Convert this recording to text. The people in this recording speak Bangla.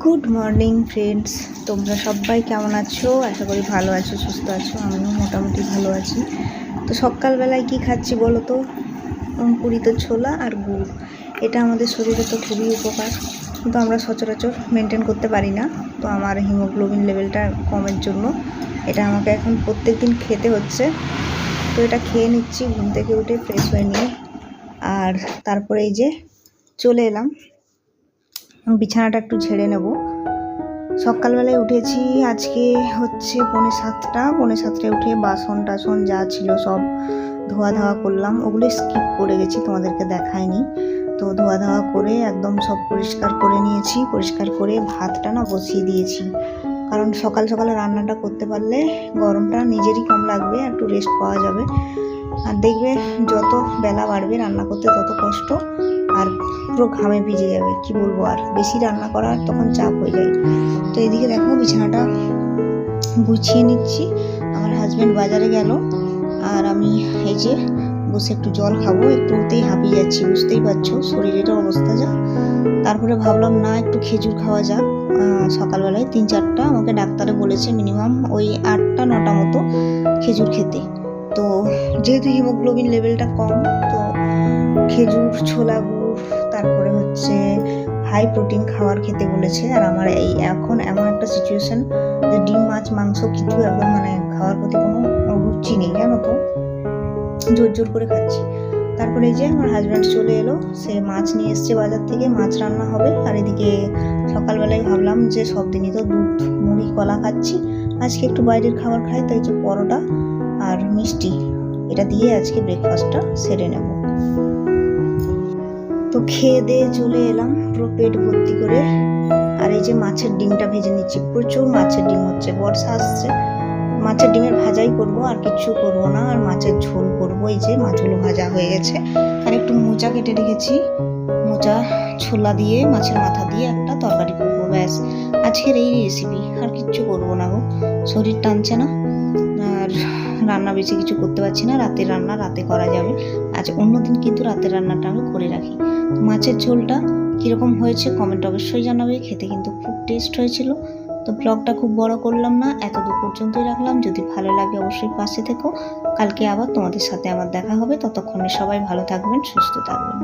গুড মর্নিং ফ্রেন্ডস, তোমরা সবাই কেমন আছো? আশা করি ভালো আছো, সুস্থ আছো। আমিও মোটামুটি ভালো আছি। তো সকালবেলায় কি খাচ্ছি বলো তো? অঙ্কুরিত ছোলা আর গুড়। এটা আমাদের শরীরে তো খুবই উপকার, কিন্তু আমরা সচরাচর মেনটেন করতে পারি না। তো আমার হিমোগ্লোবিন লেভেলটা কমের জন্য এটা আমাকে এখন প্রত্যেক দিন খেতে হচ্ছে। তো এটা খেয়ে নিচ্ছি ঘুম থেকে উঠে ফ্রেশ হয়ে নিয়ে। আর তারপরে এই যে চলে এলাম, বিছানাটা একটু ঝেড়ে নেব। সকালবেলায় উঠেছি, আজকে হচ্ছে পৌনে সাতটায় উঠে বাসন টাসন যা ছিল সব ধোয়া ধাওয়া করলাম। ওগুলো স্কিপ করে গেছি, তোমাদেরকে দেখায়নি। তো ধোয়া ধাওয়া করে একদম সব পরিষ্কার করে নিয়েছি। পরিষ্কার করে ভাতটা না বসিয়ে দিয়েছি, কারণ সকাল সকালে রান্নাটা করতে পারলে গরমটা নিজেরই কম লাগবে, একটু রেস্ট পাওয়া যাবে। আর দেখবে যত বেলা বাড়বে রান্না করতে তত কষ্ট, আর পুরো ঘামে ভিজে যাবে। কি বলবো, আর বেশি রান্না করার তখন চাপ হয়ে যায়। তো এদিকে দেখো বিছানাটা গুছিয়ে নিচ্ছি। আমার হাজব্যান্ড বাজারে গেল, আর আমি এই যে বসে একটু জল খাবো। একটু ওতেই হাঁপিয়ে যাচ্ছি, বুঝতেই পারছো শরীরের অবস্থা যা। তারপরে ভাবলাম না, একটু খেজুর খাওয়া যাক। সকালবেলায় 3-4টা আমাকে ডাক্তারে বলেছে মিনিমাম ওই 8-9টা মতো খেজুর খেতে। তো যেহেতু হিমোগ্লোবিন লেভেলটা কম, তো খেজুর, ছোলা, গুড়, তারপরে হচ্ছে হাই প্রোটিন খাবার খেতে বলেছে। আর আমার এই এখন এমন একটা সিচুয়েশন যে ডিম, মাছ, মাংস কিছু একদম খাওয়ার প্রতি কোনো রুচি নেই, জানো তো, জোর করে খাচ্ছি। তারপরে এই যে আমার হাজব্যান্ড চলে এলো, সে মাছ নিয়ে এসছে বাজার থেকে, মাছ রান্না হবে। আর এদিকে সকালবেলায় ভাবলাম যে সব দিনই তো দুধ, মুড়ি, কলা খাচ্ছি, আজকে একটু বাইরের খাবার খাই। তাই যে পরোটা আর মিষ্টি এটা দিয়ে আজকে ব্রেকফাস্টটা সেরে নেব। তো খেয়ে দিয়ে চলে এলাম পুরো পেট ভর্তি করে। আর এই যে মাছের ডিমটা ভেজে নিচ্ছি, প্রচুর মাছের ডিম হচ্ছে, বর্ষা আসছে। মাছের ডিমের ভাজাই করব, আর কিছু করব না। আর মাছের ঝোল করব। এই যে মাছগুলো ভাজা হয়ে গেছে, আর একটু মোচা কেটে রেখেছি, মোচা ছোলা দিয়ে মাছের মাথা দিয়ে একটা তরকারি করবো। ব্যাস, আজকের এই রেসিপি, আর কিচ্ছু করবো না গো, শরীর টানছে না। আর রান্না বেশি কিছু করতে পারছি না। রাতের রান্না রাতে করা যাবে, আজ অন্যদিন কিন্তু রাতের রান্নাটা আমি করে রাখি। মাছের ঝোলটা কীরকম হয়েছে কমেন্ট অবশ্যই জানাবে। খেতে কিন্তু খুব টেস্ট হয়েছিল। তো ব্লগটা খুব বড় করলাম না, এতদূর পর্যন্তই রাখলাম। যদি ভালো লাগে অবশ্যই পাশে থেকো। কালকে আবার তোমাদের সাথে আমার দেখা হবে। ততক্ষণে সবাই ভালো থাকবেন, সুস্থ থাকবেন।